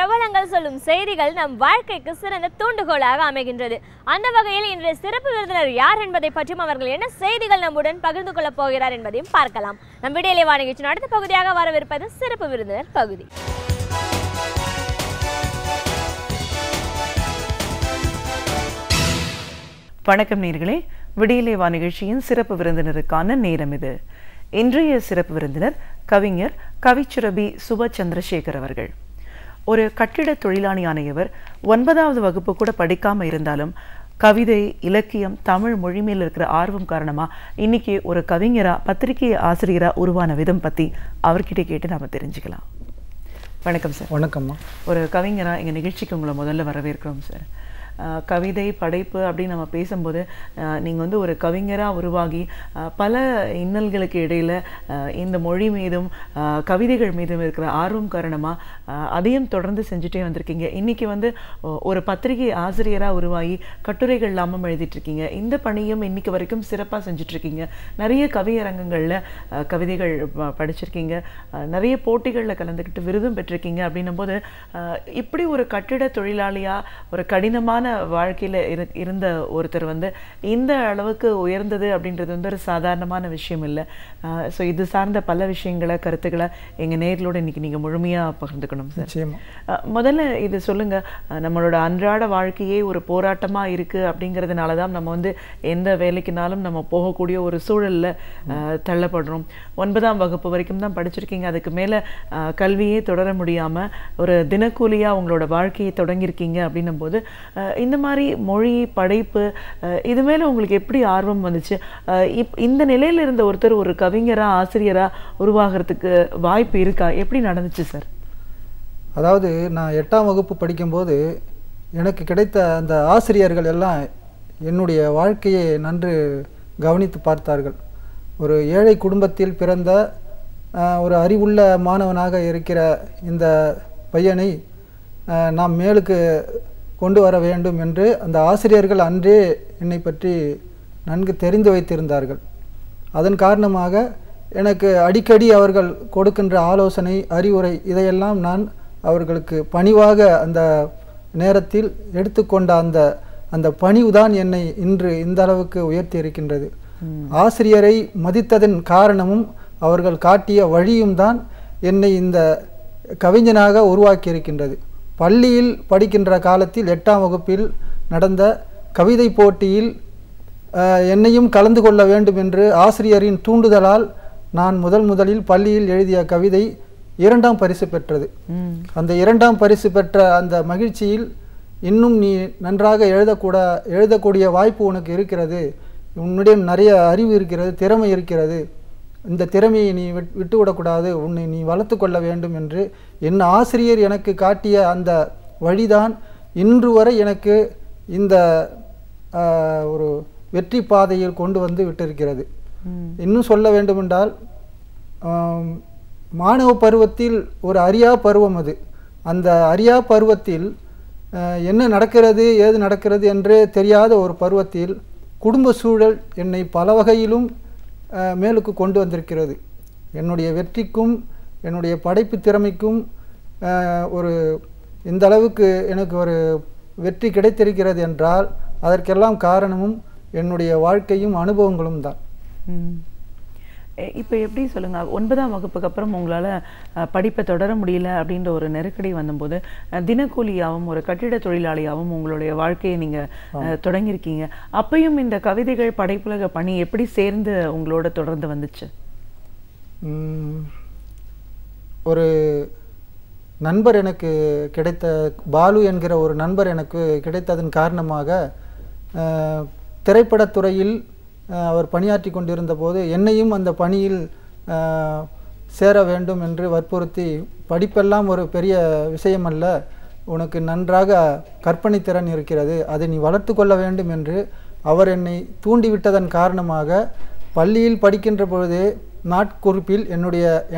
பிரபலங்கள் சொல்லும் செய்திகள் நம் வாழ்க்கைக்கு சிறந்த தூண்டுகோலாக அமைகின்றது. அந்த வகையில் இன்றைய சிறப்பு விருந்தினர் யார் என்பதை பற்றியும் அவர்கள் என்ன செய்திகள் நம்முடன் பகிர்ந்து கொள்ளப் போகிறார் என்பதையும் பார்க்கலாம். நம் விடியலை வா நிகழ்ச்சியின் அடுத்த பகுதியாக வரவிருப்பது சிறப்பு விருந்தினர் பகுதி. வணக்கம் நேயர்களே, விடியலை வா நிகழ்ச்சியின் சிறப்பு விருந்தினருக்கான நேரம் இது. இன்றைய சிறப்பு விருந்தினர் கவிஞர் கவிச்சுரபி சுப சந்திரசேகர் அவர்கள். ஒரு கட்டிட தொழிலாளியான இவர் 9வது வகுப்பு கூட படிக்காம இருந்தாலும் கவிதை, இலக்கியம், தமிழ் மொழி மேல் இருக்கிற ஆர்வம் காரணமா இன்னைக்கு ஒரு கவிஞரா, பத்திரிகை ஆசிரியரா உருவான விதம் பத்தி அவர்கிட்ட கேட்டு நாம தெரிஞ்சுக்கலாம். வணக்கம் சார். வணக்கம்மா. ஒரு கவிஞரா எங்க நிகழ்ச்சிக்கு உங்களை முதல்ல வரவேற்கிறோம் சார். கவிதை படைப்பு அப்படின்னு நம்ம பேசும்போது நீங்கள் வந்து ஒரு கவிஞராக உருவாகி பல இன்னல்களுக்கு இடையில் இந்த மொழி மீதும் கவிதைகள் மீதும் இருக்கிற ஆர்வம் காரணமாக அதையும் தொடர்ந்து செஞ்சுட்டே வந்திருக்கீங்க. இன்றைக்கி வந்து ஒரு பத்திரிகை ஆசிரியராக உருவாகி கட்டுரைகள் இல்லாமல் எழுதிட்டுருக்கீங்க. இந்த பணியும் இன்றைக்கி வரைக்கும் சிறப்பாக செஞ்சிட்ருக்கீங்க. நிறைய கவியரங்கங்களில் கவிதைகள் படிச்சிருக்கீங்க, நிறைய போட்டிகளில் கலந்துக்கிட்டு விருதும் பெற்றிருக்கீங்க. அப்படின்னும் போது இப்படி ஒரு கட்டிட தொழிலாளியாக ஒரு கடினமான வாழ்க்கையில இருந்த ஒருத்தர் வந்து இந்த அளவுக்கு உயர்ந்தது அப்படின்றது வந்து ஒரு சாதாரணமான விஷயம் இல்லை. ஸோ இது சார்ந்த பல விஷயங்களை, கருத்துக்களை எங்க நேர்களோட இன்னைக்கு நீங்க முழுமையா பகிர்ந்துக்கணும் சார். முதல்ல இது சொல்லுங்க, நம்மளோட அன்றாட வாழ்க்கையே ஒரு போராட்டமா இருக்கு அப்படிங்கிறதுனாலதான் நம்ம வந்து எந்த வேலைக்குனாலும் நம்ம போகக்கூடிய ஒரு சூழல்ல தள்ளப்படுறோம். 9ஆம் வகுப்பு வரைக்கும் தான் படிச்சிருக்கீங்க, அதுக்கு மேல கல்வியே தொடர முடியாம ஒரு தினக்கூலியா உங்களோட வாழ்க்கையை தொடங்கியிருக்கீங்க. அப்படின்னும் போது இந்த மாதிரி மொழி படைப்பு இது மேல உங்களுக்கு எப்படி ஆர்வம் வந்துச்சு? இந்த நிலையில இருந்த ஒருத்தர் ஒரு கவிஞரா, ஆசிரியரா உருவாகிறதுக்கு வாய்ப்பு இருக்கா? எப்படி நடந்துச்சு சார்? அதாவது நான் 8ஆம் வகுப்பு படிக்கும்போது எனக்கு கிடைத்த அந்த ஆசிரியர்கள் எல்லாம் என்னுடைய வாழ்க்கையை நன்கு கவனித்து பார்த்தார்கள். ஒரு ஏழை குடும்பத்தில் பிறந்த ஒரு அறிவுள்ள மாணவனாக இருக்கிற இந்த பையனை நாம் மேலுக்கு கொண்டு வர வேண்டும் என்று அந்த ஆசிரியர்கள் அன்றே என்னை பற்றி நன்கு தெரிந்து வைத்திருந்தார்கள். அதன் காரணமாக எனக்கு அடிக்கடி அவர்கள் கொடுக்கின்ற ஆலோசனை, அறிவுரை இதையெல்லாம் நான் அவர்களுக்கு பணிவாக அந்த நேரத்தில் எடுத்துக்கொண்ட அந்த பணிவுதான் என்னை இன்று இந்த அளவுக்கு உயர்த்தி இருக்கின்றது. ஆசிரியரை மதித்ததன் காரணமும் அவர்கள் காட்டிய வழியும் தான் என்னை இந்த கவிஞனாக உருவாக்கி இருக்கின்றது. பள்ளியில் படிக்கின்ற காலத்தில் 8ஆம் வகுப்பில் நடந்த கவிதை போட்டியில் என்னையும் கலந்து கொள்ள வேண்டும் என்று ஆசிரியரின் தூண்டுதலால் நான் முதலில் பள்ளியில் எழுதிய கவிதை 2ஆம் பரிசு பெற்றது. அந்த 2ஆம் பரிசு பெற்ற அந்த மகிழ்ச்சியில், இன்னும் நீ நன்றாக எழுதக்கூடிய வாய்ப்பு உனக்கு இருக்கிறது, உன்னிடம் நிறைய அறிவு இருக்கிறது, திறமை இருக்கிறது, இந்த திறமையை நீ விட்டுவிடக்கூடாது, உன்னை நீ வளர்த்து கொள்ள வேண்டும் என்று என் ஆசிரியர் எனக்கு காட்டிய அந்த வழிதான் இன்று வரை எனக்கு இந்த ஒரு வெற்றி பாதையில் கொண்டு வந்து விட்டிருக்கிறது. இன்னும் சொல்ல வேண்டுமென்றால், மாணவ பருவத்தில் ஒரு அறியா பருவம் அது. அந்த அறியா பருவத்தில் என்ன நடக்கிறது, ஏது நடக்கிறது என்று தெரியாத ஒரு பருவத்தில் குடும்ப சூழல் என்னை பல வகையிலும் மேலுக்கு கொண்டு வந்திருக்கிறது. என்னுடைய வெற்றிக்கும் என்னுடைய படைப்பு திறமைக்கும் ஒரு இந்த அளவுக்கு எனக்கு ஒரு வெற்றி கிடைத்திருக்கிறது என்றால் அதற்கெல்லாம் காரணமும் என்னுடைய வாழ்க்கையும் அனுபவங்களும் தான். இப்போ எப்படி சொல்லுங்க, 9ஆம் வகுப்புக்கு அப்புறம் உங்களால் படிப்பை தொடர முடியல அப்படின்ற ஒரு நெருக்கடி வந்தபோது தினக்கூலியாகவும் ஒரு கட்டிட தொழிலாளியாகவும் உங்களுடைய வாழ்க்கையை நீங்கள் தொடங்கியிருக்கீங்க. அப்பையும் இந்த கவிதைகள், படைப்புலக பணி எப்படி சேர்ந்து உங்களோட தொடர்ந்து வந்துச்சு? ஒரு நண்பர் எனக்கு கிடைத்த, பாலு என்கிற ஒரு நண்பர் எனக்கு கிடைத்ததன் காரணமாக திரைப்படத்துறையில் அவர் பணியாற்றி கொண்டிருந்த போது என்னையும் அந்த பணியில் சேர வேண்டும் என்று வற்புறுத்தி, படிப்பெல்லாம் ஒரு பெரிய விஷயமல்ல, உனக்கு நன்றாக கற்பனை திறன் இருக்கிறது, அதை நீ வளர்த்து கொள்ள வேண்டும் என்று அவர் என்னை தூண்டிவிட்டதன் காரணமாக பள்ளியில் படிக்கின்ற பொழுதே நாட்குறிப்பில்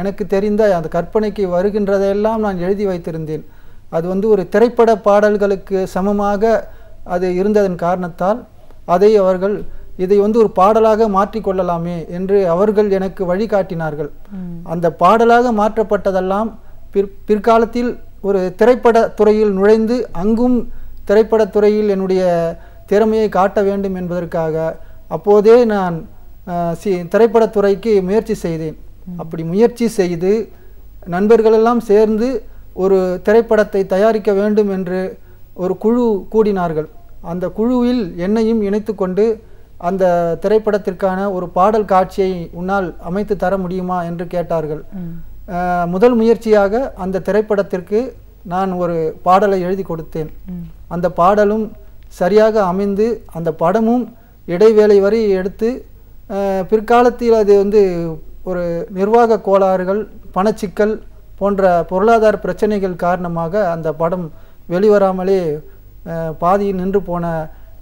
எனக்கு தெரிந்த அந்த கற்பனைக்கு வருகின்றதையெல்லாம் நான் எழுதி வைத்திருந்தேன். அது வந்து ஒரு திரைப்பட பாடல்களுக்கு சமமாக அது இருந்ததன் காரணத்தால் அதை அவர்கள் இதை வந்து ஒரு பாடலாக மாற்றிக்கொள்ளலாமே என்று அவர்கள் எனக்கு வழிகாட்டினார்கள். அந்த பாடலாக மாற்றப்பட்டதெல்லாம் பிற்காலத்தில் ஒரு திரைப்படத் துறையில் நுழைந்து அங்கும் திரைப்படத் துறையில் என்னுடைய திறமையை காட்ட வேண்டும் என்பதற்காக அப்போதே நான் திரைப்படத் துறைக்கு முயற்சி செய்தேன். அப்படி முயற்சி செய்து நண்பர்களெல்லாம் சேர்ந்து ஒரு திரைப்படத்தை தயாரிக்க வேண்டும் என்று ஒரு குழு கூடினார்கள். அந்த குழுவில் என்னையும் இணைத்து கொண்டு அந்த திரைப்படத்திற்கான ஒரு பாடல் காட்சியை உன்னால் அமைத்து தர முடியுமா என்று கேட்டார்கள். முதல் முயற்சியாக அந்த திரைப்படத்திற்கு நான் ஒரு பாடலை எழுதி கொடுத்தேன். அந்த பாடலும் சரியாக அமைந்து அந்த படமும் இடைவேளை வரை எடுத்து பிற்காலத்தில் அது வந்து ஒரு நிர்வாக கோளாறுகள், பணச்சிக்கல் போன்ற பொருளாதார பிரச்சனைகள் காரணமாக அந்த படம் வெளிவராமலே பாதியில் நின்று போன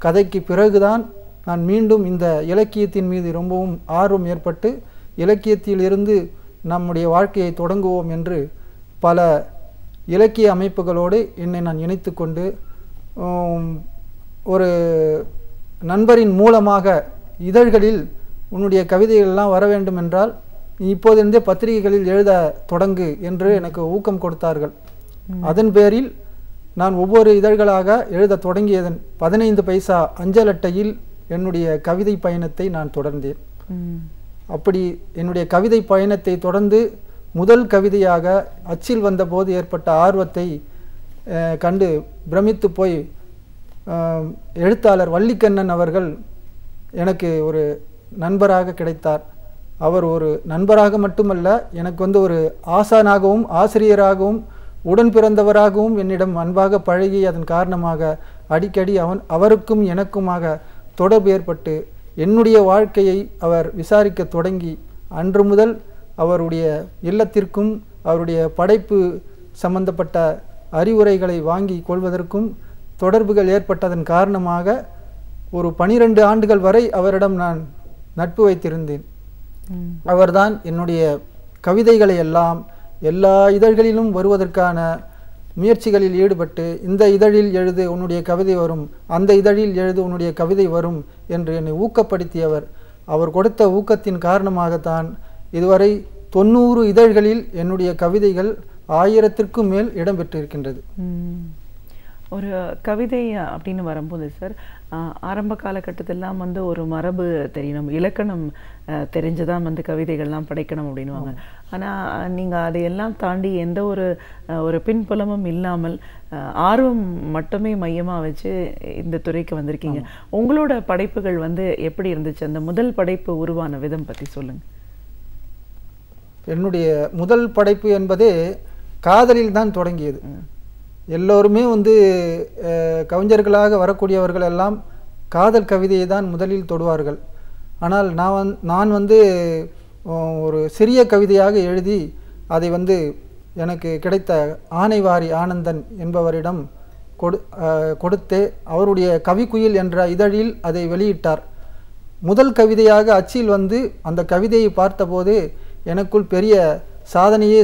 கதைக்கு பிறகுதான் நான் மீண்டும் இந்த இலக்கியத்தின் மீது ரொம்பவும் ஆர்வம் ஏற்பட்டு இலக்கியத்தில் இருந்து நம்முடைய வாழ்க்கையை தொடங்குவோம் என்று பல இலக்கிய அமைப்புகளோடு என்னை நான் இணைத்து கொண்டு ஒரு நண்பரின் மூலமாக இதழ்களில் உன்னுடைய கவிதைகள்லாம் வர வேண்டும் என்றால் இப்போதிருந்தே பத்திரிகைகளில் எழுத தொடங்கு என்று எனக்கு ஊக்கம் கொடுத்தார்கள். அதன் பேரில் நான் ஒவ்வொரு இதழ்களாக எழுத தொடங்கியதன் 15 பைசா அஞ்சல் அட்டையில் என்னுடைய கவிதை பயணத்தை நான் தொடர்ந்தேன். அப்படி என்னுடைய கவிதை பயணத்தை தொடர்ந்து முதல் கவிதையாக அச்சில் வந்தபோது ஏற்பட்ட ஆர்வத்தை கண்டு பிரமித்து போய் எழுத்தாளர் வள்ளிக்கண்ணன் அவர்கள் எனக்கு ஒரு நண்பராக கிடைத்தார். அவர் ஒரு நண்பராக மட்டுமல்ல, எனக்கு வந்து ஒரு ஆசானாகவும் ஆசிரியராகவும் உடன் பிறந்தவராகவும் என்னிடம் அன்பாக பழகி அதன் காரணமாக அடிக்கடி அவருக்கும் எனக்குமாக தொடர்பு ஏற்பட்டு என்னுடைய வாழ்க்கையை அவர் விசாரிக்க தொடங்கி அன்று முதல் அவருடைய இல்லத்திற்கும் அவருடைய படைப்பு சம்பந்தப்பட்ட அறிவுரைகளை வாங்கி கொள்வதற்கும் தொடர்புகள் ஏற்பட்டதன் காரணமாக ஒரு 12 ஆண்டுகள் வரை அவரிடம் நான் நட்பு வைத்திருந்தேன். அவர்தான் என்னுடைய கவிதைகளை எல்லாம் எல்லா இதழ்களிலும் வருவதற்கான முயற்சிகளில் ஈடுபட்டு இந்த இதழில் எழுது உன்னுடைய கவிதை வரும், அந்த இதழில் எழுது உன்னுடைய கவிதை வரும் என்று என்னை ஊக்கப்படுத்தியவர். அவர் கொடுத்த ஊக்கத்தின் காரணமாகத்தான் இதுவரை 90 இதழ்களில் என்னுடைய கவிதைகள் 1000க்கும் மேல் இடம்பெற்றிருக்கின்றது. ஒரு கவிதை அப்படின்னு வரும்போது சார், ஆரம்ப காலகட்டத்திலாம் வந்து ஒரு மரபு தெரியணும், இலக்கணம் தெரிஞ்சுதான் வந்து கவிதைகள்லாம் படைக்கணும் அப்படின்வாங்க. ஆனால் நீங்கள் அதையெல்லாம் தாண்டி எந்த ஒரு பின்புலமும் இல்லாமல் ஆர்வம் மட்டுமே மையமாக வச்சு இந்த துறைக்கு வந்திருக்கீங்க. உங்களோட படைப்புகள் வந்து எப்படி இருந்துச்சு? அந்த முதல் படைப்பு உருவான விதம் பற்றி சொல்லுங்கள். என்னுடைய முதல் படைப்பு என்பதே காதலில் தான் தொடங்கியது. எல்லோருமே வந்து கவிஞர்களாக வரக்கூடியவர்கள் எல்லாம் காதல் கவிதையை தான் முதலில் தொடுவார்கள். ஆனால் நான் வந்து ஒரு சிறிய கவிதையாக எழுதி அதை வந்து எனக்கு கிடைத்த ஆனைவாரி ஆனந்தன் என்பவரிடம் கொடுத்து அவருடைய கவிக்குயில் என்ற இதழில் அதை வெளியிட்டார். முதல் கவிதையாக அச்சில் வந்து அந்த கவிதையை பார்த்தபோது எனக்குள் பெரிய சாதனையை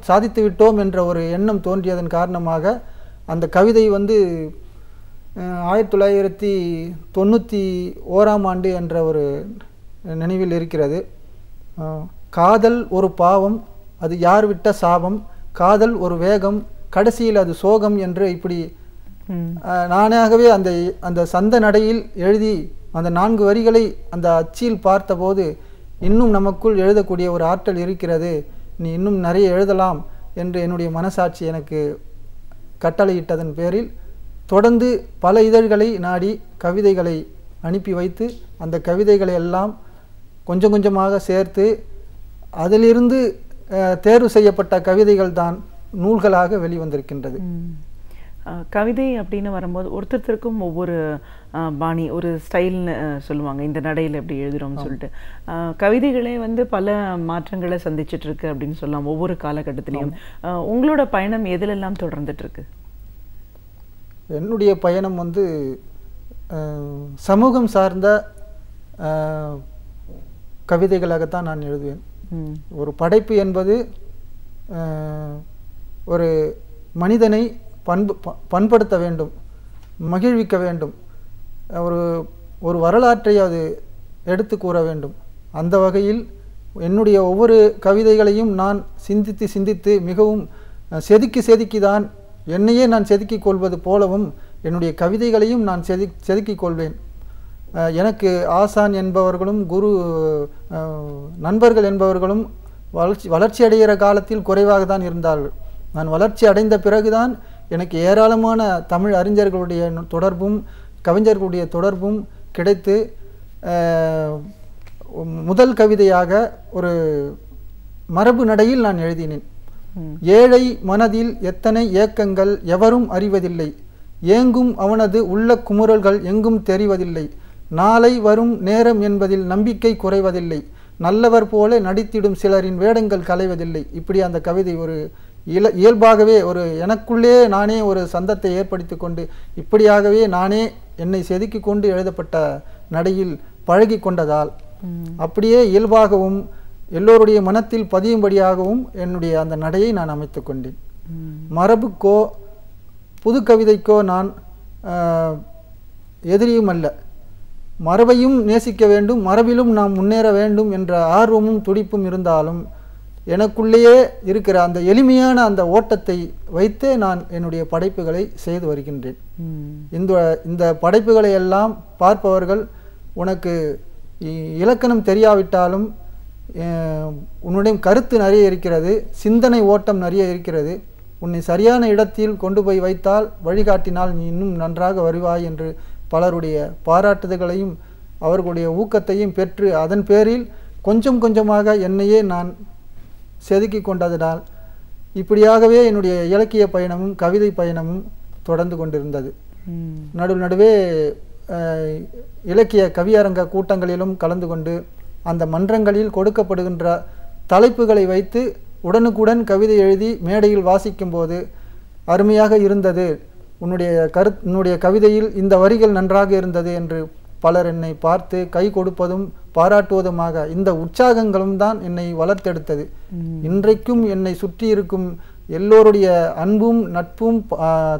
சாதித்து விட்டோம் என்ற ஒரு எண்ணம் தோன்றியதன் காரணமாக அந்த கவிதை வந்து 1991ஆம் ஆண்டு என்ற ஒரு நினைவில் இருக்கிறது. காதல் ஒரு பாவம், அது யார் விட்ட சாபம், காதல் ஒரு வேகம், கடைசியில் அது சோகம் என்று இப்படி நானாகவே அந்த சந்த நடையில் எழுதி அந்த 4 வரிகளை அந்த அச்சில் பார்த்தபோது இன்னும் நமக்குள் எழுதக்கூடிய ஒரு ஆற்றல் இருக்கிறது, நீ இன்னும் நிறைய எழுதலாம் என்று என்னுடைய மனசாட்சி எனக்கு கட்டளையிட்டதன் பேரில் தொடர்ந்து பல இதழ்களை நாடி கவிதைகளை அனுப்பி வைத்து அந்த கவிதைகளை எல்லாம் கொஞ்சம் கொஞ்சமாக சேர்த்து அதிலிருந்து தேர்வு செய்யப்பட்ட கவிதைகள் தான் நூல்களாக வெளிவந்திருக்கின்றது. கவிதை அப்படின்னு வரும்போது ஒருத்தருக்கும் ஒவ்வொரு பாணி, ஒரு ஸ்டைல்னு சொல்லுவாங்க, இந்த நடையில் எப்படி எழுதுகிறோம்னு சொல்லிட்டு. கவிதைகளே வந்து பல மாற்றங்களை சந்திச்சுட்டு இருக்கு அப்படின்னு சொல்லலாம் ஒவ்வொரு காலகட்டத்திலையும். உங்களோட பயணம் எதிலெல்லாம் தொடர்ந்துட்டு இருக்கு? என்னுடைய பயணம் வந்து சமூகம் சார்ந்த கவிதைகளாகத்தான் நான் எழுதுவேன். ஒரு படைப்பு என்பது ஒரு மனிதனை பண்படுத்த வேண்டும், மகிழ்விக்க வேண்டும், ஒரு வரலாற்றை அது எடுத்து கூற வேண்டும். அந்த வகையில் என்னுடைய ஒவ்வொரு கவிதைகளையும் நான் சிந்தித்து மிகவும் செதுக்கி தான் என்னையே நான் செதுக்கிக் கொள்வது போலவும் என்னுடைய கவிதைகளையும் நான் செதுக்கிக் கொள்வேன். எனக்கு ஆசான் என்பவர்களும் குரு நண்பர்கள் என்பவர்களும் வளர்ச்சி அடைகிற காலத்தில் குறைவாக தான் இருந்தார்கள். நான் வளர்ச்சி அடைந்த பிறகுதான் எனக்கு ஏராளமான தமிழ் அறிஞர்களுடைய தொடர்பும் கவிஞர்களுடைய தொடர்பும் கிடைத்து முதல் கவிதையாக ஒரு மரபு நடையில் நான் எழுதினேன். ஏழை மனதில் எத்தனை ஏக்கங்கள் எவரும் அறிவதில்லை, ஏங்கும் அவனது உள்ள குமுறல்கள் எங்கும் தெரிவதில்லை, நாளை வரும் நேரம் என்பதில் நம்பிக்கை குறைவதில்லை, நல்லவர் போல நடித்திடும் சிலரின் வேடங்கள் களைவதில்லை. இப்படி அந்த கவிதை ஒரு இயல்பாகவே ஒரு எனக்குள்ளே நானே ஒரு சந்தத்தை ஏற்படுத்தி கொண்டு இப்படியாகவே நானே என்னை செதுக்கி கொண்டு எழுதப்பட்ட நடையில் பழகி கொண்டதால் அப்படியே இயல்பாகவும் எல்லோருடைய மனத்தில் பதியும்படியாகவும் என்னுடைய அந்த நடையை நான் அமைத்து கொண்டேன். மரபுக்கோ புது கவிதைக்கோ நான் எதிரியும் அல்ல. மரபையும் நேசிக்க வேண்டும், மரபிலும் நாம் முன்னேற வேண்டும் என்ற ஆர்வமும் துடிப்பும் இருந்தாலும் எனக்குள்ளேயே இருக்கிற அந்த எளிமையான அந்த ஓட்டத்தை வைத்தே நான் என்னுடைய படைப்புகளை செய்து வருகின்றேன். இந்த படைப்புகளை எல்லாம் பார்ப்பவர்கள் உனக்கு இலக்கணம் தெரியாவிட்டாலும் உன்னுடைய கருத்து நிறைய இருக்கிறது, சிந்தனை ஓட்டம் நிறைய இருக்கிறது, உன்னை சரியான இடத்தில் கொண்டு போய் வைத்தால் வழிகாட்டினால் நீ இன்னும் நன்றாக வருவாய் என்று பலருடைய பாராட்டுதல்களையும் அவர்களுடைய ஊக்கத்தையும் பெற்று அதன் பேரில் கொஞ்சம் கொஞ்சமாக என்னையே நான் செதுக்கி கொண்டதனால் இப்படியாகவே என்னுடைய இலக்கிய பயணமும் கவிதை பயணமும் தொடர்ந்து கொண்டிருந்தது. நடுவே இலக்கிய கவியரங்க கூட்டங்களிலும் கலந்து கொண்டு அந்த மன்றங்களில் கொடுக்கப்படுகின்ற தலைப்புகளை வைத்து உடனுக்குடன் கவிதை எழுதி மேடையில் வாசிக்கும்போது அருமையாக இருந்தது, உன்னுடைய கவிதையில் இந்த வரிகள் நன்றாக இருந்தது என்று பலர் என்னை பார்த்து கை கொடுப்பதும் பாராட்டுவதுமாக இந்த உற்சாகங்களும் தான் என்னை வளர்த்தெடுத்தது. இன்றைக்கும் என்னை சுற்றி இருக்கும் எல்லோருடைய அன்பும் நட்பும்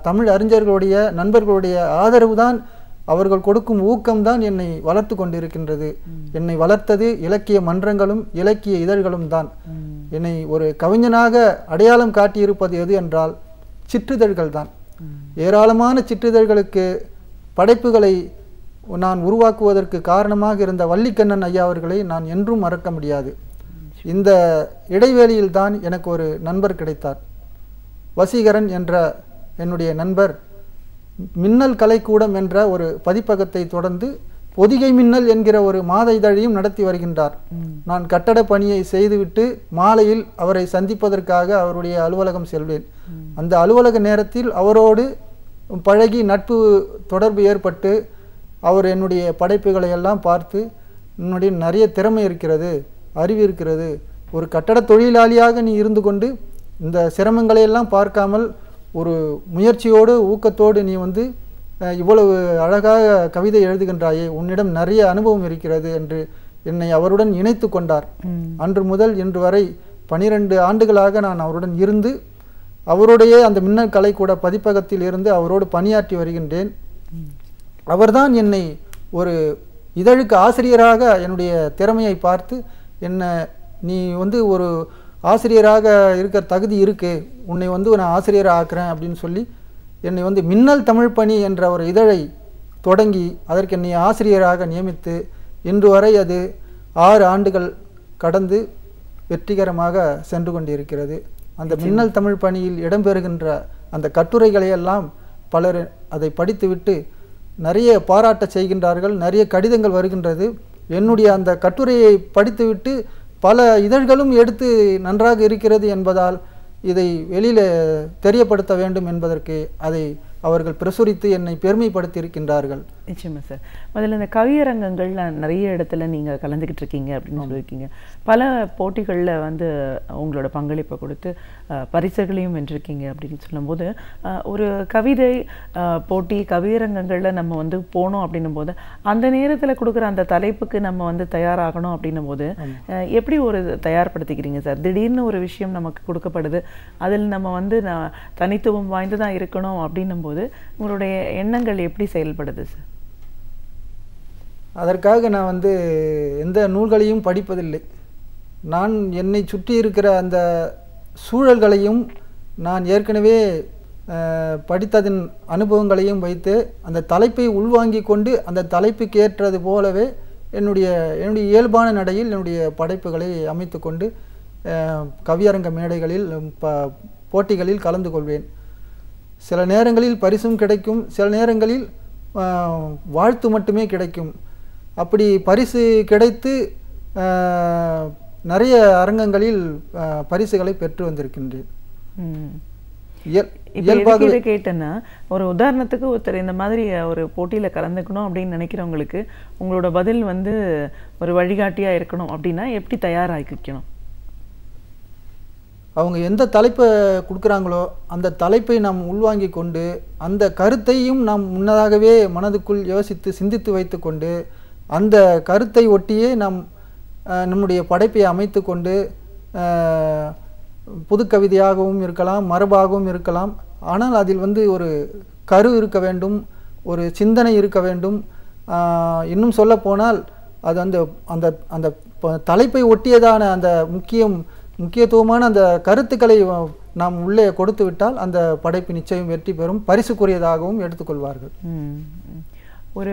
தமிழ் அறிஞர்களுடைய நண்பர்களுடைய ஆதரவு தான், அவர்கள் கொடுக்கும் ஊக்கம்தான் என்னை வளர்த்து கொண்டிருக்கின்றது. என்னை வளர்த்தது இலக்கிய மன்றங்களும் இலக்கிய இதழ்களும் தான். என்னை ஒரு கவிஞனாக அடையாளம் காட்டியிருப்பது எது என்றால் சிற்றிதழ்கள் தான். ஏராளமான சிற்றிதழ்களுக்கு படைப்புகளை நான் உருவாக்குவதற்கு காரணமாக இருந்த வள்ளிக்கண்ணன் ஐயா அவர்களை நான் என்றும் மறக்க முடியாது. இந்த இடைவேளையில் தான் எனக்கு ஒரு நண்பர் கிடைத்தார். வசீகரன் என்ற என்னுடைய நண்பர் மின்னல் கலைக்கூடம் என்ற ஒரு பதிப்பகத்தை தொடர்ந்து பொதிகை மின்னல் என்கிற ஒரு மாத இதழையும் நடத்தி வருகின்றார். நான் கட்டட பணியை செய்துவிட்டு மாலையில் அவரை சந்திப்பதற்காக அவருடைய அலுவலகம் செல்வேன். அந்த அலுவலக நேரத்தில் அவரோடு பழகி நட்பு தொடர்பு ஏற்பட்டு அவர் என்னுடைய படைப்புகளை எல்லாம் பார்த்து என்னுடைய நிறைய திறமை இருக்கிறது, அறிவு இருக்கிறது, ஒரு கட்டட தொழிலாளியாக நீ இருந்து கொண்டு இந்த சிரமங்களை எல்லாம் பார்க்காமல் ஒரு முயற்சியோடு ஊக்கத்தோடு நீ இவ்வளவு அழகாக கவிதை எழுதுகின்றாயே, உன்னிடம் நிறைய அனுபவம் இருக்கிறது என்று என்னை அவருடன் இணைத்து கொண்டார். அன்று முதல் இன்று வரை 12 ஆண்டுகளாக நான் அவருடன் இருந்து அவருடைய அந்த மின்னல் கலைக்கூட பதிப்பகத்தில் இருந்து அவரோடு பணியாற்றி வருகின்றேன். அவர்தான் என்னை ஒரு இதழுக்கு ஆசிரியராக என்னுடைய திறமையை பார்த்து நீ ஒரு ஆசிரியராக இருக்கிற தகுதி இருக்கு, உன்னை நான் ஆசிரியராக ஆக்குறேன் அப்படின்னு சொல்லி என்னை மின்னல் தமிழ் பணி என்ற ஒரு இதழை தொடங்கி அதற்கு என்னை ஆசிரியராக நியமித்து இன்று வரை அது 6 ஆண்டுகள் கடந்து வெற்றிகரமாக சென்று கொண்டிருக்கிறது. அந்த மின்னல் தமிழ் பணியில் இடம்பெறுகின்ற அந்த கட்டுரைகளை எல்லாம் பலர் அதை படித்துவிட்டு நிறைய பாராட்ட செய்கின்றார்கள், நிறைய கடிதங்கள் வருகின்றது. என்னுடைய அந்த கட்டுரையை படித்துவிட்டு பல இதழ்களும் எடுத்து நன்றாக இருக்கிறது என்பதால் இதை வெளியில் தெரியப்படுத்த வேண்டும் என்பதற்கு அதை அவர்கள் பிரசுரித்து என்னை பெருமைப்படுத்தி இருக்கின்றார்கள். நிச்சயமா சார். முதல்ல இந்த கவியரங்கங்கள்ல நிறைய இடத்துல நீங்கள் கலந்துக்கிட்டு இருக்கீங்க அப்படின்னு சொல்லியிருக்கீங்க. பல போட்டிகளில் உங்களோட பங்களிப்பை கொடுத்து பரிசுகளையும் வென்றிருக்கீங்க அப்படின்னு சொல்லும்போது ஒரு கவிதை போட்டி கவியரங்கங்களில் நம்ம போனோம் அப்படின்னும் போது அந்த நேரத்தில் கொடுக்குற அந்த தலைப்புக்கு நம்ம தயாராகணும் அப்படின்னும் போது எப்படி ஒரு தயார்படுத்திக்கிறீங்க சார்? திடீர்னு ஒரு விஷயம் நமக்கு கொடுக்கப்படுது, அதில் நம்ம தனித்துவம் வாய்ந்துதான் இருக்கணும் அப்படின்னும் போது உங்களுடைய எண்ணங்கள் எப்படி செயல்படுது சார்? அதற்காக நான் எந்த நூல்களையும் படிப்பதில்லை. நான் என்னை சுற்றி இருக்கிற அந்த சூழல்களையும் நான் ஏற்கனவே படித்ததின் அனுபவங்களையும் வைத்து அந்த தலைப்பை உள்வாங்கி கொண்டு அந்த தலைப்புக்கு ஏற்றது போலவே என்னுடைய இயல்பான நடையில் என்னுடைய படைப்புகளை அமைத்து கொண்டு கவியரங்க மேடைகளில் போட்டிகளில் கலந்து கொள்வேன். சில நேரங்களில் பரிசும் கிடைக்கும், சில நேரங்களில் வாழ்த்து மட்டுமே கிடைக்கும். அப்படி பரிசு கிடைத்து நிறைய அரங்கங்களில் பரிசுகளை பெற்று வந்திருக்கின்றேன். இதை கேட்டேன்னா, ஒரு உதாரணத்துக்கு ஒருத்தர் இந்த மாதிரி ஒரு போட்டியில கலந்துக்கணும் அப்படின்னு நினைக்கிறவங்களுக்கு உங்களோட பதில் வந்து ஒரு வழிகாட்டியா இருக்கணும் அப்படின்னா எப்படி தயாராகிக்கணும்? அவங்க எந்த தலைப்பை கொடுக்குறாங்களோ அந்த தலைப்பை நாம் உள்வாங்கி கொண்டு அந்த கருத்தையும் நாம் முன்னதாகவே மனதுக்குள் யோசித்து சிந்தித்து வைத்து கொண்டு அந்த கருத்தை ஒட்டியே நாம் நம்முடைய படைப்பை அமைத்து கொண்டு புது கவிதையாகவும் இருக்கலாம், மரபாகவும் இருக்கலாம். ஆனால் அதில் வந்து ஒரு கரு இருக்க வேண்டும், ஒரு சிந்தனை இருக்க வேண்டும். இன்னும் சொல்ல போனால் அது அந்த அந்த அந்த தலைப்பை ஒட்டியதான அந்த முக்கியத்துவமான அந்த கருத்துக்களை நாம் உள்ளே கொடுத்து விட்டால் அந்த படைப்பு நிச்சயம் வெற்றி பெறும், பரிசுக்குரியதாகவும் எடுத்துக்கொள்வார்கள். ஒரு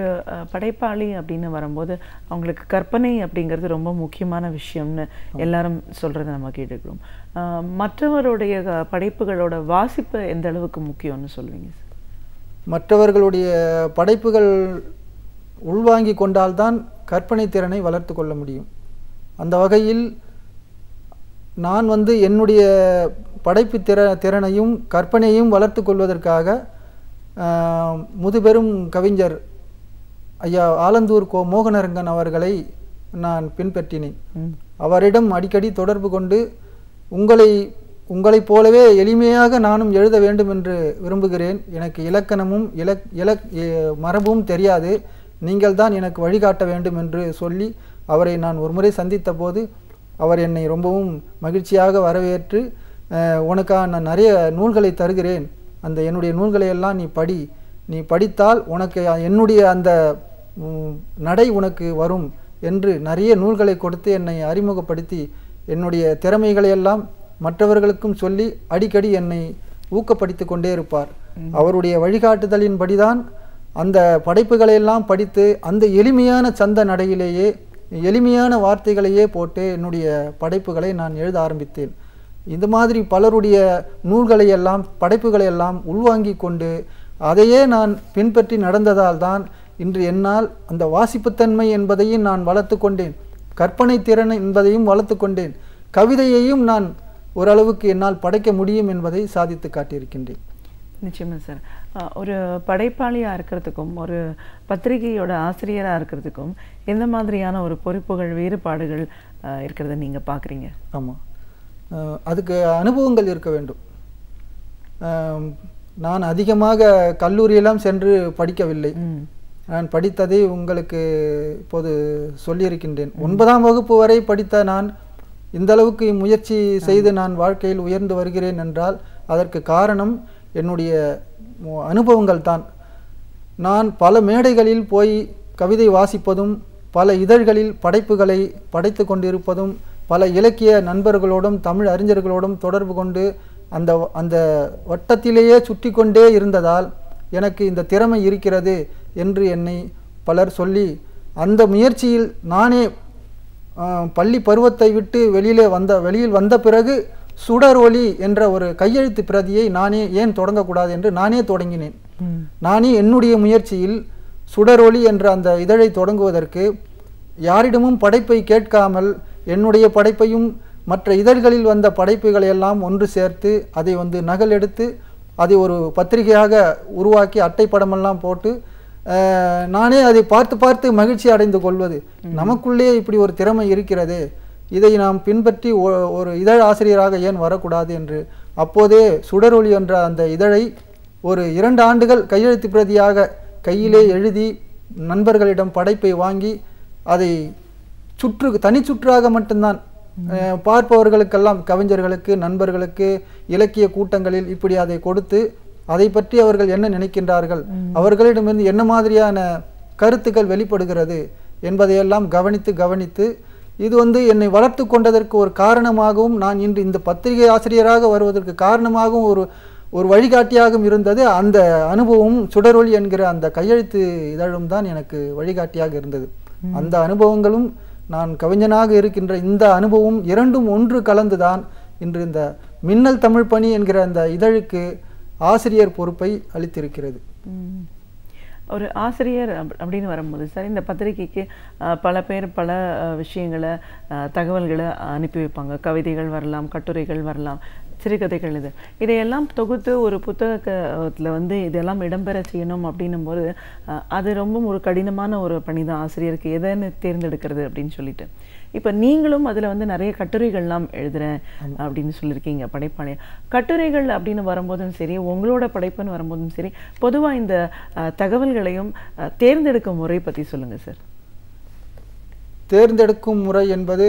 படைப்பாளி அப்படின்னு வரும்போது அவங்களுக்கு கற்பனை அப்படிங்கிறது ரொம்ப முக்கியமான விஷயம்னு எல்லாரும் சொல்கிறத நம்ம கேட்டுக்கிறோம். மற்றவருடைய படைப்புகளோட வாசிப்பு எந்த அளவுக்கு முக்கியம்னு சொல்லுவீங்க சார்? மற்றவர்களுடைய படைப்புகள் உள்வாங்கி கொண்டால்தான் கற்பனை திறனை வளர்த்து கொள்ள முடியும். அந்த வகையில் நான் வந்து என்னுடைய படைப்பு திறனையும் கற்பனையும் வளர்த்து கொள்வதற்காக முதுபெரும் கவிஞர் ஐயா ஆலந்தூர் கோ மோகனரங்கன் அவர்களை நான் பின்பற்றினேன். அவரிடம் அடிக்கடி தொடர்பு கொண்டு உங்களைப் போலவே எளிமையாக நானும் எழுத வேண்டும் என்று விரும்புகிறேன். எனக்கு இலக்கணமும் மரபும் தெரியாது, நீங்கள் தான் எனக்கு வழிகாட்ட வேண்டும் என்று சொல்லி அவரை நான் ஒருமுறை சந்தித்த போது அவர் என்னை ரொம்பவும் மகிழ்ச்சியாக வரவேற்று, உனக்காக நான் நிறைய நூல்களை தருகிறேன், அந்த என்னுடைய நூல்களை எல்லாம் நீ படித்தால் உனக்கு என்னுடைய அந்த நடை உனக்கு வரும் என்று நிறைய நூல்களை கொடுத்து என்னை அறிமுகப்படுத்தி என்னுடைய திறமைகளை எல்லாம் மற்றவர்களுக்கும் சொல்லி அடிக்கடி என்னை ஊக்கப்படுத்தி கொண்டே இருப்பார். அவருடைய வழிகாட்டுதலின்படிதான் அந்த படைப்புகளை எல்லாம் படித்து அந்த எளிமையான சந்த நடையிலேயே எளிமையான வார்த்தைகளையே போட்டு என்னுடைய படைப்புகளை நான் எழுத ஆரம்பித்தேன். இந்த மாதிரி பலருடைய நூல்களை எல்லாம் படைப்புகளை எல்லாம் உள்வாங்கி கொண்டு அதையே நான் பின்பற்றி நடந்ததால் தான் இன்று என்னால் அந்த வாசிப்புத்தன்மை என்பதையும் நான் வளர்த்து கொண்டேன், கற்பனை திறன் என்பதையும் வளர்த்து கொண்டேன், கவிதையையும் நான் ஓரளவுக்கு என்னால் படைக்க முடியும் என்பதை சாதித்து காட்டியிருக்கின்றேன். நிச்சயமா சார். ஒரு படைப்பாளியாக இருக்கிறதுக்கும் ஒரு பத்திரிகையோட ஆசிரியராக இருக்கிறதுக்கும் எந்த மாதிரியான ஒரு பொறுப்புகள் வேறுபாடுகள் இருக்கிறத நீங்கள் பார்க்குறீங்க? ஆமாம், அதுக்கு அனுபவங்கள் இருக்க வேண்டும். நான் அதிகமாக கல்லூரியெல்லாம் சென்று படிக்கவில்லை. நான் படித்ததை உங்களுக்கு இப்போது சொல்லியிருக்கின்றேன். 9ஆம் வகுப்பு வரை படித்த நான் இந்த அளவுக்கு முயற்சி செய்து நான் வாழ்க்கையில் உயர்ந்து வருகிறேன் என்றால் அதற்கு காரணம் என்னுடைய அனுபவங்கள் தான். நான் பல மேடைகளில் போய் கவிதை வாசிப்பதும் பல இதழ்களில் படைப்புகளை படைத்து கொண்டிருப்பதும் பல இலக்கிய நண்பர்களோடும் தமிழ் அறிஞர்களோடும் தொடர்பு கொண்டு அந்த வட்டத்திலேயே சுற்றி கொண்டே இருந்ததால் எனக்கு இந்த திறமை இருக்கிறது என்று என்னை பலர் சொல்லி அந்த முயற்சியில் நானே பள்ளி பருவத்தை விட்டு வெளியில் வந்த பிறகு சுடர் ஒளி என்ற ஒரு கையெழுத்து பிரதியை நானே ஏன் தொடங்கக்கூடாது என்று நானே தொடங்கினேன். நானே என்னுடைய முயற்சியில் சுடர் ஒளி என்ற அந்த இதழை தொடங்குவதற்கு யாரிடமும் படைப்பை கேட்காமல் என்னுடைய படைப்பையும் மற்ற இதழ்களில் வந்த படைப்புகளை எல்லாம் ஒன்று சேர்த்து அதை வந்து நகல் எடுத்து அதை ஒரு பத்திரிகையாக உருவாக்கி அட்டைப்படமெல்லாம் போட்டு நானே அதை பார்த்து மகிழ்ச்சி அடைந்து கொள்வது. நமக்குள்ளே இப்படி ஒரு திறமை இருக்கிறது, இதை நாம் பின்பற்றி ஒரு இதழ் ஆசிரியராக ஏன் வரக்கூடாது என்று அப்போதே சுடரொளி என்ற அந்த இதழை ஒரு 2 ஆண்டுகள் கையெழுத்து பிரதியாக கையிலே எழுதி நண்பர்களிடம் படைப்பை வாங்கி அதை தனிச்சுற்றாக மட்டும்தான் பார்ப்பவர்களுக்கெல்லாம் கவிஞர்களுக்கு நண்பர்களுக்கு இலக்கிய கூட்டங்களில் இப்படி அதை கொடுத்து அதை பற்றி அவர்கள் என்ன நினைக்கின்றார்கள், அவர்களிடமிருந்து என்ன மாதிரியான கருத்துக்கள் வெளிப்படுகிறது என்பதையெல்லாம் கவனித்து இது என்னை வளர்த்து கொண்டதற்கு ஒரு காரணமாகவும், நான் இன்று இந்த பத்திரிகை ஆசிரியராக வருவதற்கு காரணமாகவும் ஒரு வழிகாட்டியாகவும் இருந்தது. அந்த அனுபவம் சுடரொளி என்கிற அந்த கையெழுத்து இதழும் தான் எனக்கு வழிகாட்டியாக இருந்தது. அந்த அனுபவங்களும் நான் கவிஞனாக இருக்கின்ற இந்த அனுபவம் இரண்டும் ஒன்று கலந்துதான் இன்று இந்த மின்னல் தமிழ் பணி என்கிற அந்த இதழுக்கு ஆசிரியர் பொறுப்பை அளித்திருக்கிறது. ஒரு ஆசிரியர் அப்படின்னு வரும்போது சார், இந்த பத்திரிகைக்கு பல பேர் பல விஷயங்களை தகவல்களை அனுப்பி வைப்பாங்க. கவிதைகள் வரலாம், கட்டுரைகள் வரலாம், சிறுகதைகள். இதையெல்லாம் தொகுத்து ஒரு புத்தகத்தில் இதெல்லாம் இடம்பெற செய்யணும் அப்படின்னும் போது அது ரொம்ப ஒரு கடினமான ஒரு பணி தான் ஆசிரியருக்கு, எதைன்னு தேர்ந்தெடுக்கிறது அப்படின்னு சொல்லிட்டு. இப்போ நீங்களும் அதில் நிறைய கட்டுரைகள்லாம் எழுதுறேன் அப்படின்னு சொல்லியிருக்கீங்க, படைப்பாளைய கட்டுரைகள் அப்படின்னு வரும்போதும் சரி, உங்களோட படைப்புன்னு வரும்போதும் சரி, பொதுவாக இந்த தகவல்களையும் தேர்ந்தெடுக்கும் முறை பற்றி சொல்லுங்கள் சார். தேர்ந்தெடுக்கும் முறை என்பது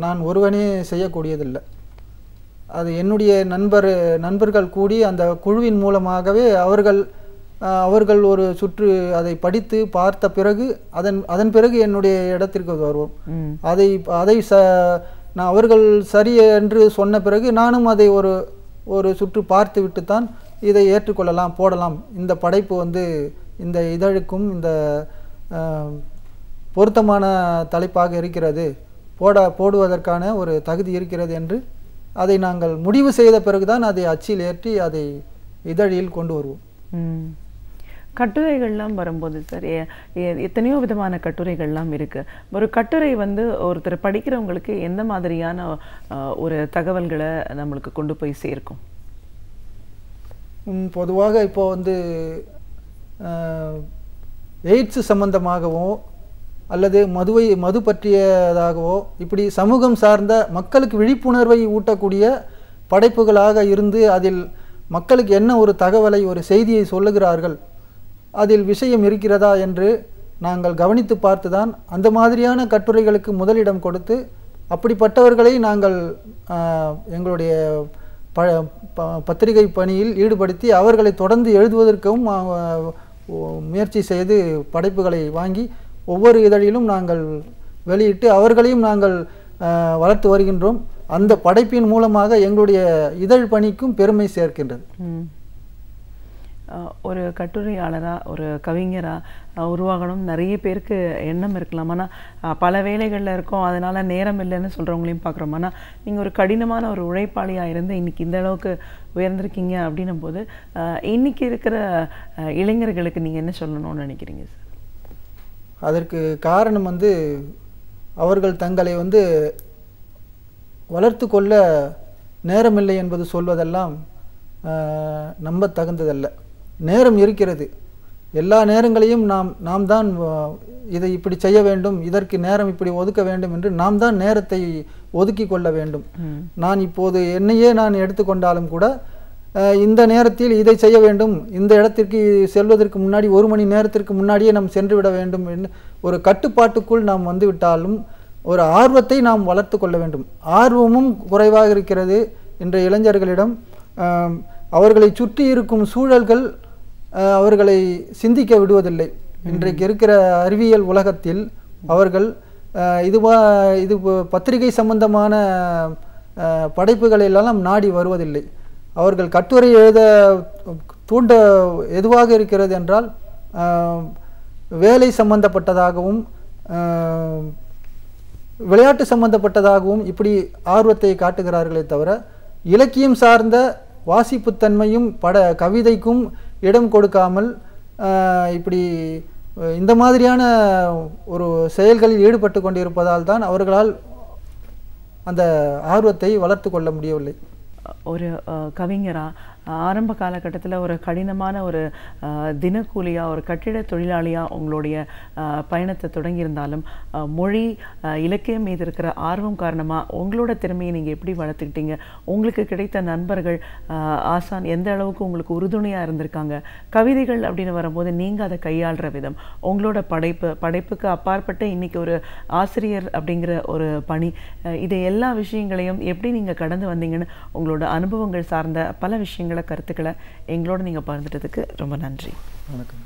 நான் ஒருவனே செய்யக்கூடியதில்லை. அது என்னுடைய நண்பர்கள் கூடி அந்த குழுவின் மூலமாகவே அவர்கள் ஒரு சுற்று அதை படித்து பார்த்த பிறகு அதன் பிறகு என்னுடைய இடத்திற்கு வருவோம். அதை நான் அவர்கள் சரி என்று சொன்ன பிறகு நானும் அதை ஒரு சுற்று பார்த்து விட்டுத்தான் இதை ஏற்றுக்கொள்ளலாம், போடலாம், இந்த படைப்பு இந்த இதழுக்கும் இந்த பொருத்தமான தலைப்பாக இருக்கிறது, போடுவதற்கான ஒரு தகுதி இருக்கிறது என்று அதை நாங்கள் முடிவு செய்த பிறகுதான் அதை அச்சில் ஏற்றி அதை இதழில் கொண்டு வருவோம். கட்டுரைகள்லாம் வரும்போது சார், எத்தனையோ விதமான கட்டுரைகள்லாம் இருக்குது. ஒரு கட்டுரை ஒருத்தர் படிக்கிறவங்களுக்கு எந்த மாதிரியான ஒரு தகவல்களை நம்மளுக்கு கொண்டு போய் சேர்க்கும்? பொதுவாக இப்போ எய்ட்ஸ் சம்பந்தமாகவோ அல்லது மது பற்றியதாகவோ இப்படி சமூகம் சார்ந்த மக்களுக்கு விழிப்புணர்வை ஊட்டக்கூடிய படைப்புகளாக இருந்து அதில் மக்களுக்கு என்ன ஒரு தகவலை, ஒரு செய்தியை சொல்லுகிறார்கள், அதில் விஷயம் இருக்கிறதா என்று நாங்கள் கவனித்து பார்த்துதான் அந்த மாதிரியான கட்டுரைகளுக்கு முதலிடம் கொடுத்து அப்படிப்பட்டவர்களை நாங்கள் எங்களுடைய பத்திரிகை பணியில் ஈடுபடுத்தி அவர்களை தொடர்ந்து எழுதுவதற்கும் முயற்சி செய்து படைப்புகளை வாங்கி ஒவ்வொரு இதழிலும் நாங்கள் வெளியிட்டு அவர்களையும் நாங்கள் வளர்த்து வருகின்றோம். அந்த படைப்பின் மூலமாக எங்களுடைய இதழ் பணிக்கும் பெருமை சேர்க்கின்றது. ஒரு கட்டுரையாளராக, ஒரு கவிஞராக உருவாகணும் நிறைய பேருக்கு எண்ணம் இருக்கலாம். ஆனால் பல வேலைகளில் இருக்கோம், அதனால் நேரம் இல்லைன்னு சொல்கிறவங்களையும் பார்க்குறோம். ஆனால் நீங்கள் ஒரு கடினமான ஒரு உழைப்பாளியாக இருந்து இன்றைக்கி இந்த அளவுக்கு உயர்ந்திருக்கீங்க அப்படின்னும் போது இன்றைக்கி இருக்கிற இளைஞர்களுக்கு நீங்கள் என்ன சொல்லணும்னு நினைக்கிறீங்க சார்? அதற்கு காரணம் அவர்கள் தங்களை வளர்த்து கொள்ள நேரமில்லை என்பது சொல்வதெல்லாம் நம்ப தகுந்ததல்ல. நேரம் இருக்கிறது. எல்லா நேரங்களையும் நாம் தான் இதை இப்படி செய்ய வேண்டும், இதற்கு நேரம் இப்படி ஒதுக்க வேண்டும் என்று நாம் தான் நேரத்தை ஒதுக்கி கொள்ள வேண்டும். நான் இப்போது என்னையே நான் எடுத்துக்கொண்டாலும் கூட இந்த நேரத்தில் இதை செய்ய வேண்டும், இந்த இடத்திற்கு செல்வதற்கு முன்னாடி 1 மணி நேரத்திற்கு முன்னாடியே நாம் சென்று விட வேண்டும் என்று ஒரு கட்டுப்பாட்டுக்குள் நாம் வந்துவிட்டாலும் ஒரு ஆர்வத்தை நாம் வளர்த்து கொள்ள வேண்டும். ஆர்வமும் குறைவாக இருக்கிறது இன்றைய இளைஞர்களிடம். அவர்களை சுற்றி இருக்கும் சூழல்கள் அவர்களை சிந்திக்க விடுவதில்லை. இன்றைக்கு இருக்கிற அறிவியல் உலகத்தில் அவர்கள் இது பத்திரிகை சம்பந்தமான படைப்புகளெல்லாம் நாடி வருவதில்லை. அவர்கள் கட்டுரை எழுத தூண்ட எதுவாக இருக்கிறது என்றால் வேலை சம்பந்தப்பட்டதாகவும் விளையாட்டு சம்பந்தப்பட்டதாகவும் இப்படி ஆர்வத்தை காட்டுகிறார்களே தவிர இலக்கியம் சார்ந்த வாசிப்புத்தன்மையும் கவிதைக்கும் இடம் கொடுக்காமல் இப்படி இந்த மாதிரியான ஒரு செயல்களில் ஈடுபட்டு கொண்டிருப்பதால் தான் அவர்களால் அந்த ஆர்வத்தை வளர்த்து கொள்ள முடியவில்லை. ஒரு கவிஞராக ஆரம்ப காலகட்டத்தில் ஒரு கடினமான ஒரு தினக்கூலியாக, ஒரு கட்டிட தொழிலாளியாக உங்களுடைய பயணத்தை தொடங்கியிருந்தாலும் மொழி இலக்கியம் மீது இருக்கிற ஆர்வம் காரணமாக உங்களோட திறமையை நீங்கள் எப்படி வளர்த்துக்கிட்டீங்க? உங்களுக்கு கிடைத்த நண்பர்கள், ஆசான் எந்த அளவுக்கு உங்களுக்கு உறுதுணையாக இருந்திருக்காங்க? கவிதைகள் அப்படின்னு வரும்போது நீங்கள் அதை கையாளுற விதம், உங்களோட படைப்புக்கு அப்பாற்பட்ட இன்றைக்கி ஒரு ஆசிரியர் அப்படிங்கிற ஒரு பணி, இதை எல்லா விஷயங்களையும் எப்படி நீங்கள் கடந்து வந்தீங்கன்னு உங்களோட அனுபவங்கள் சார்ந்த பல விஷயங்களை, கருத்துக்களை எங்களோட நீங்கள் பகிர்ந்துட்டதுக்கு ரொம்ப நன்றி. வணக்கம்.